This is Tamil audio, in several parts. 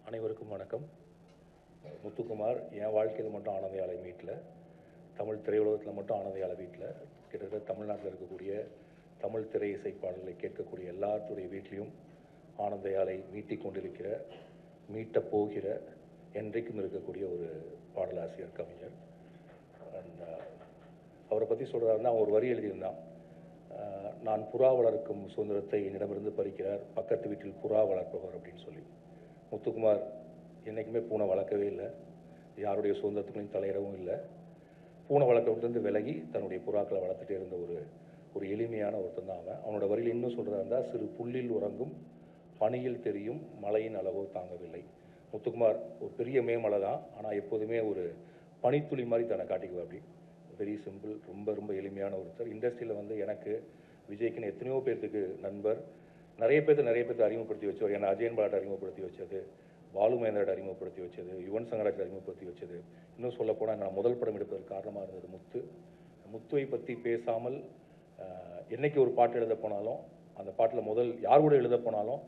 அனைவருக்கும் வணக்கம். முத்துக்குமார் என் வாழ்க்கையில் மட்டும் ஆனந்தையாலை மீட்டில், தமிழ் திரையுலகத்தில் மட்டும் ஆனந்தையாலை வீட்டில், கிட்டத்தட்ட தமிழ்நாட்டில் இருக்கக்கூடிய தமிழ் திரை இசை பாடல்களை கேட்கக்கூடிய எல்லாத்துடைய வீட்லேயும் ஆனந்தையாலை மீட்டிக் கொண்டிருக்கிற, மீட்டப் போகிற, என்றைக்கும் இருக்கக்கூடிய ஒரு பாடலாசிரியர் கவிஞர். அவரை பற்றி சொல்கிறதா ஒரு வரி எழுதியிருந்தான். நான் புறா வளர்க்கும் சுதந்திரத்தை என்னிடமிருந்து பறிக்கிறார் பக்கத்து வீட்டில் புறா வளர்ப்பவர் அப்படின்னு சொல்லி. முத்துக்குமார் என்றைக்குமே பூனை வளர்க்கவே இல்லை, யாருடைய சுதந்திரத்துக்குள்ளையும் தலையிடவும் இல்லை. பூனை வளர்க்கறதுலேருந்து விலகி தன்னுடைய புறாக்களை வளர்த்துட்டே இருந்த ஒரு எளிமையான ஒருத்தன் தான் அவன். அவனோட வரியில் இன்னும் சொல்கிறதா இருந்தால், சிறு புல்லில் உறங்கும் பனியில் தெரியும் மழையின் அளவோ தாங்கவில்லை. முத்துக்குமார் ஒரு பெரிய மேமலை தான், ஆனால் எப்போதுமே ஒரு பனித்துளி மாதிரி தன்னை காட்டிக்குவா. அப்படி வெரி சிம்பிள், ரொம்ப ரொம்ப எளிமையான ஒருத்தர். இண்டஸ்ட்ரியில் வந்து எனக்கு விஜய்க்குன்னு எத்தனையோ பேர்த்துக்கு நண்பர், நிறைய பேர்த்து அறிமுகப்படுத்தி வச்சவர். என்னை அஜயன் பாலாட்ட அறிமுகப்படுத்தி வச்சது, பாலு மகேந்திராட்ட அறிமுகப்படுத்தி வச்சது, யுவன் சங்கராஜ் அறிமுகப்படுத்தி வச்சது. இன்னும் சொல்லப்போனால் நான் முதல் படம் எடுப்பதற்கு காரணமாக இருந்தது முத்துவை பற்றி பேசாமல் என்றைக்கு ஒரு பாட்டு எழுத போனாலும், அந்த பாட்டில் முதல் யார் கூட எழுத போனாலும்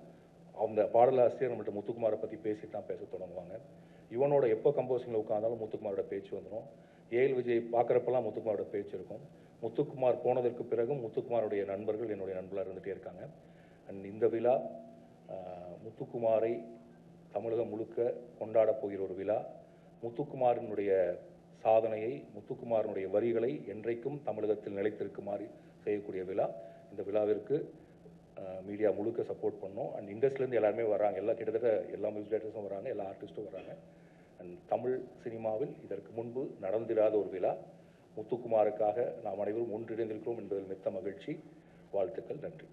அந்த பாடலாசிரியர் நம்மள்ட்ட முத்துக்குமாரை பற்றி பேசிட்டு தான் பேச தொடங்குவாங்க. இவனோட எப்போ கம்போசிங்கில் உட்காந்தாலும் முத்துக்குமாரோட பேச்சு வந்துடும். ஏஎல் விஜய் பார்க்குறப்பெல்லாம் முத்துக்குமாரோட பேச்சு இருக்கும். முத்துக்குமார் போனதற்கு பிறகும் முத்துக்குமாருடைய நண்பர்கள் என்னுடைய நண்பர்களாக இருந்துகிட்டே இருக்காங்க. அண்ட் இந்த விழா முத்துக்குமாரை தமிழகம் முழுக்க கொண்டாடப் போகிற ஒரு விழா. முத்துக்குமாரினுடைய சாதனையை, முத்துக்குமாரனுடைய வரிகளை என்றைக்கும் தமிழகத்தில் நிலைத்திருக்குமாறு செய்யக்கூடிய விழா. இந்த விழாவிற்கு மீடியா முழுக்க சப்போர்ட் பண்ணோம். அண்ட் இண்டஸ்ட்ரியிலேருந்து எல்லாருமே வராங்க, கிட்டத்தட்ட எல்லா மியூசிக் டைரக்டர்ஸும் வராங்க, எல்லா ஆர்டிஸ்ட்டும் வராங்க. அண்ட் தமிழ் சினிமாவில் இதற்கு முன்பு நடந்திராத ஒரு விழா. முத்துக்குமாருக்காக நாம் அனைவரும் ஒன்றிணைந்திருக்கிறோம் என்பதில் மிக்க மகிழ்ச்சி. வாழ்த்துக்கள், நன்றி.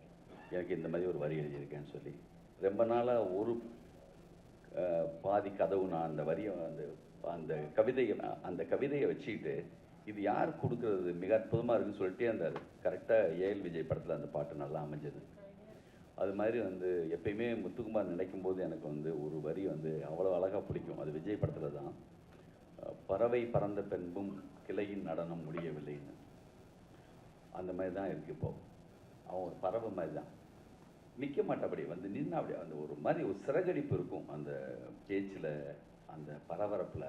எனக்கு இந்த மாதிரி ஒரு வரி எழுதியிருக்கேன்னு சொல்லி ரொம்ப நாளாக ஒரு பாதி கதவு நான் அந்த வரியை அந்த கவிதையை வச்சுக்கிட்டு இது யார் கொடுக்குறது மிக அற்புதமாக இருக்குன்னு சொல்லிட்டு அந்த கரெக்டாக ஏஎல் விஜய் படத்தில் அந்த பாட்டு நல்லா அமைஞ்சது. அது மாதிரி வந்து எப்பயுமே முத்துக்குமார் நினைக்கும் போது எனக்கு வந்து ஒரு வரி வந்து அவ்வளோ அழகாக பிடிக்கும். அது விஜய் படத்தில் தான், பறவை பறந்த பின்பும் கிளையின் நடனம் முடியவில்லைன்னு. அந்த மாதிரி தான் இருக்குது. இப்போது அவன் ஒரு பறவை மாதிரி தான் நிற்க மாட்டா, அப்படி வந்து நின்று அப்படி அந்த ஒரு மாதிரி ஒரு சிறகடிப்பு இருக்கும் அந்த பேச்சில், அந்த பரபரப்பில்.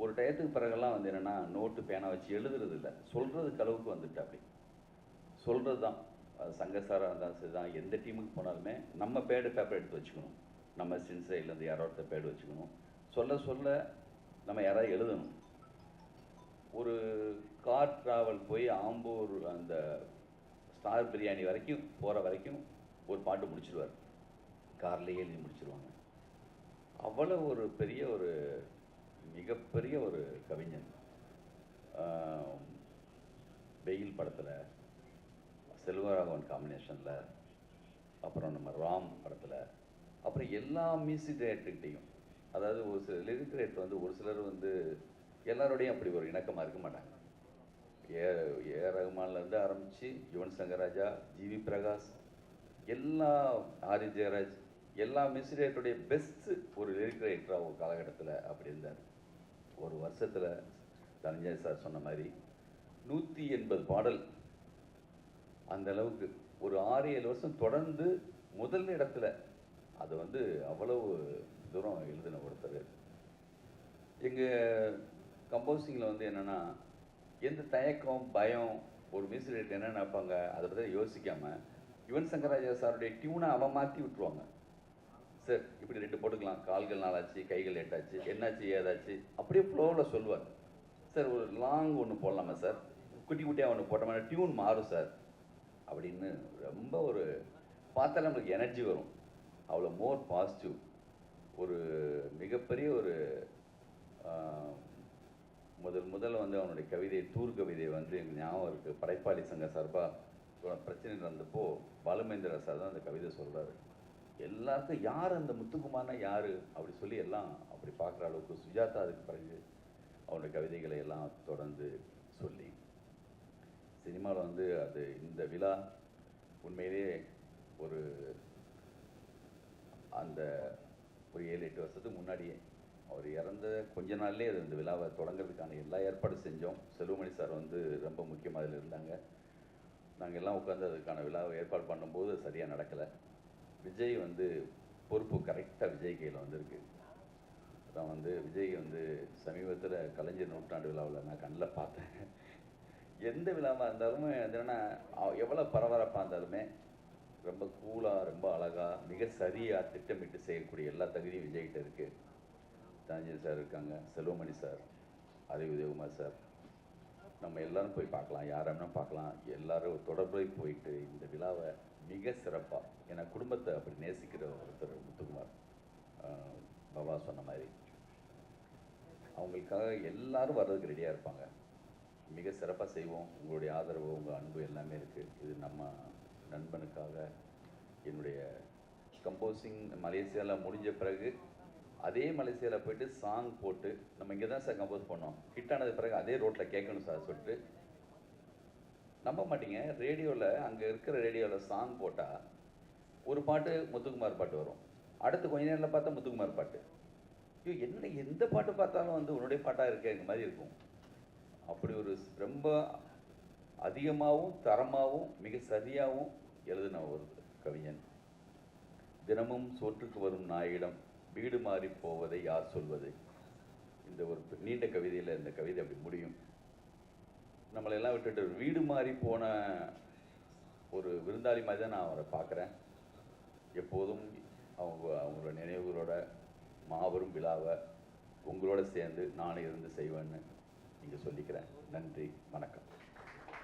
ஒரு டயத்துக்கு பிறகெல்லாம் வந்து என்னென்னா நோட்டு பேனா வச்சு எழுதுறது இல்லை, சொல்கிறதுக்கு அளவுக்கு வந்துட்டு அப்படி சொல்கிறது தான். அது சங்கசாராக இருந்தாலும் சரி தான், எந்த டீமுக்கு போனாலுமே நம்ம பேப்பர் எடுத்து வச்சுக்கணும், நம்ம சின் சைட்லேருந்து யாரோ ஒருத்தர் பேடு வச்சுக்கணும், சொல்ல சொல்ல நம்ம யாராவது எழுதணும். ஒரு கார் ட்ராவல் போய் ஆம்பூர் அந்த ஸ்டார் பிரியாணி வரைக்கும் போகிற வரைக்கும் ஒரு பாட்டு முடிச்சிடுவார், கார்லேயே எழுதி முடிச்சிடுவாங்க. அவ்வளோ ஒரு பெரிய ஒரு மிகப்பெரிய ஒரு கவிஞன். வெயில் படத்தில் செல்வராகவன் காம்பினேஷனில், அப்புறம் நம்ம ராம் படத்தில், அப்புறம் எல்லா மியூசிக் டைரக்டர்கிட்டையும், அதாவது ஒரு சில லிரிக் ரைட்டர் வந்து ஒரு சிலர் வந்து எல்லாரோடையும் அப்படி ஒரு இணக்கமாக இருக்க மாட்டாங்க. ஏ ரகுமான்லேருந்து ஆரம்பித்து யுவன் சங்கர் ராஜா, ஜிவி பிரகாஷ், எல்லா ஆரி ஜெயராஜ், எல்லா மியூசிக் டைரக்டருடைய பெஸ்ட்டு ஒரு லிரிக் ரைட்டராக ஒரு காலகட்டத்தில் அப்படி இருந்தார். ஒரு வருஷத்தில் தனஞ்சய் சார் சொன்ன மாதிரி 180 பாடல், அந்த அளவுக்கு ஒரு 6-7 வருஷம் தொடர்ந்து முதல் இடத்துல அது வந்து அவ்வளவு தூரம் எழுதின ஒருத்தர். எங்கள் கம்போசிங்கில் வந்து என்னென்னா எந்த தயக்கம் பயம், ஒரு மியூசிக் டைரக்டர் என்ன நினைப்பாங்க அதை பற்றி யோசிக்காமல் யுவன் சங்கர் ராஜா சாருடைய டியூனை அவன் மாற்றி விட்டுருவாங்க. சார் இப்படி 2 போட்டுக்கலாம், கால்கள் 4 ஆச்சு, கைகள் 8 ஆச்சு, என்னாச்சு ஏதாச்சு, அப்படியே ஃப்ளோவில் சொல்லுவார். சார் ஒரு லாங் ஒன்று போடலாமா சார், குட்டி குட்டியாக ஒன்று போட்டோம்னா டியூன் மாறும் சார் அப்படின்னு ரொம்ப ஒரு பார்த்தா நம்மளுக்கு எனர்ஜி வரும். அவ்வளோ மோர் பாசிட்டிவ். ஒரு மிகப்பெரிய ஒரு முதல்ல வந்து அவனுடைய கவிதை டூர் கவிதை வந்து எங்கள் ஞாபகம் இருக்குது. படைப்பாளி சங்க சார்பாக பிரச்சனை நடந்தப்போ பாலுமேந்திரா சார் தான் அந்த கவிதை சொல்கிறாரு. எல்லாருக்கும் யார் அந்த முத்துக்குமார்னா யார் அப்படி சொல்லி எல்லாம் அப்படி பார்க்குற அளவுக்கு சுஜாதா அதுக்கு பிறகு அவனுடைய கவிதைகளை எல்லாம் தொடர்ந்து சொல்லி சினிமாவில் வந்து அது இந்த விழா உண்மையிலேயே ஒரு அந்த ஒரு 7-8 வருஷத்துக்கு முன்னாடியே அவர் இறந்த கொஞ்ச நாள்லேயே அது இந்த விழாவை தொடங்கிறதுக்கான எல்லா ஏற்பாடு செஞ்சோம். செல்வமணி சார் வந்து ரொம்ப முக்கியமாக அதில் இருந்தாங்க. நாங்கள் எல்லாம் உட்காந்து அதுக்கான விழாவை ஏற்பாடு பண்ணும்போது சரியாக நடக்கலை. விஜய் வந்து பொறுப்பு கரெக்டாக விஜய் கையில் வந்திருக்கு. நான் வந்து விஜய் வந்து சமீபத்தில் கலைஞர் நூற்றாண்டு விழாவில் நான் கண்ணில் பார்த்தேன். எந்த விழாவாக இருந்தாலுமே என்னென்னா எவ்வளோ பரபரப்பாக இருந்தாலுமே ரொம்ப கூலாக, ரொம்ப அழகாக, மிக சரியாக திட்டமிட்டு செய்யக்கூடிய எல்லா தகுதியும் விஜய்கிட்ட இருக்குது. தனஞ்சயன் சார் இருக்காங்க, Selvamani sir, R Udhayakumar sir, நம்ம எல்லாரும் போய் பார்க்கலாம், யாருன்னா பார்க்கலாம். எல்லாரும் தொடர்பு போயிட்டு இந்த விழாவை மிக சிறப்பாக, ஏன்னா குடும்பத்தை அப்படி நேசிக்கிற ஒருத்தர் முத்துக்குமார். பாபா சொன்ன மாதிரி அவங்களுக்காக எல்லாரும் வர்றதுக்கு ரெடியாக இருப்பாங்க. மிக சிறப்பாக செய்வோம். உங்களுடைய ஆதரவு, உங்கள் அன்பு எல்லாமே இருக்குது. இது நம்ம நண்பனுக்காக என்னுடைய கம்போசிங் மலேசியாவில் முடிஞ்ச பிறகு அதே மலேசியாவில் போயிட்டு சாங் போட்டு, நம்ம இங்கே தான் சார் கம்போஸ் பண்ணோம், ஹிட் ஆனது பிறகு அதே ரோட்டில் கேட்கணும் சார் சொல்லிட்டு, நம்ப மாட்டீங்க, ரேடியோவில் அங்கே இருக்கிற ரேடியோவில் சாங் போட்டால் ஒரு பாட்டு முத்துக்குமார் பாட்டு வரும், அடுத்து கொஞ்ச நேரத்தில் பார்த்தா முத்துக்குமார் பாட்டு. ஐயோ என்ன, எந்த பாட்டு பார்த்தாலும் வந்து உன்னுடைய பாட்டாக இருக்கேங்க மாதிரி இருக்கும். அப்படி ஒரு ரொம்ப அதிகமாகவும் தரமாகவும் மிக சரியாகவும் எழுதின ஒரு கவிஞன். தினமும் சோற்றுக்கு வரும் நாயிடம் வீடு மாறி போவதை யார் சொல்வது. இந்த ஒரு நீண்ட கவிதையில் இந்த கவிதை அப்படி முடியும். நம்மளெல்லாம் விட்டுட்டு வீடு மாறி போன ஒரு விருந்தாளி மாதிரி தான் நான் அவரை பார்க்குறேன். எப்போதும் அவங்களோட நினைவுகளோட மாபெரும் விழாவை உங்களோட சேர்ந்து நானும் இருந்து செய்வேன்னு இங்கே சொல்லிக்கிறேன். நன்றி, வணக்கம்.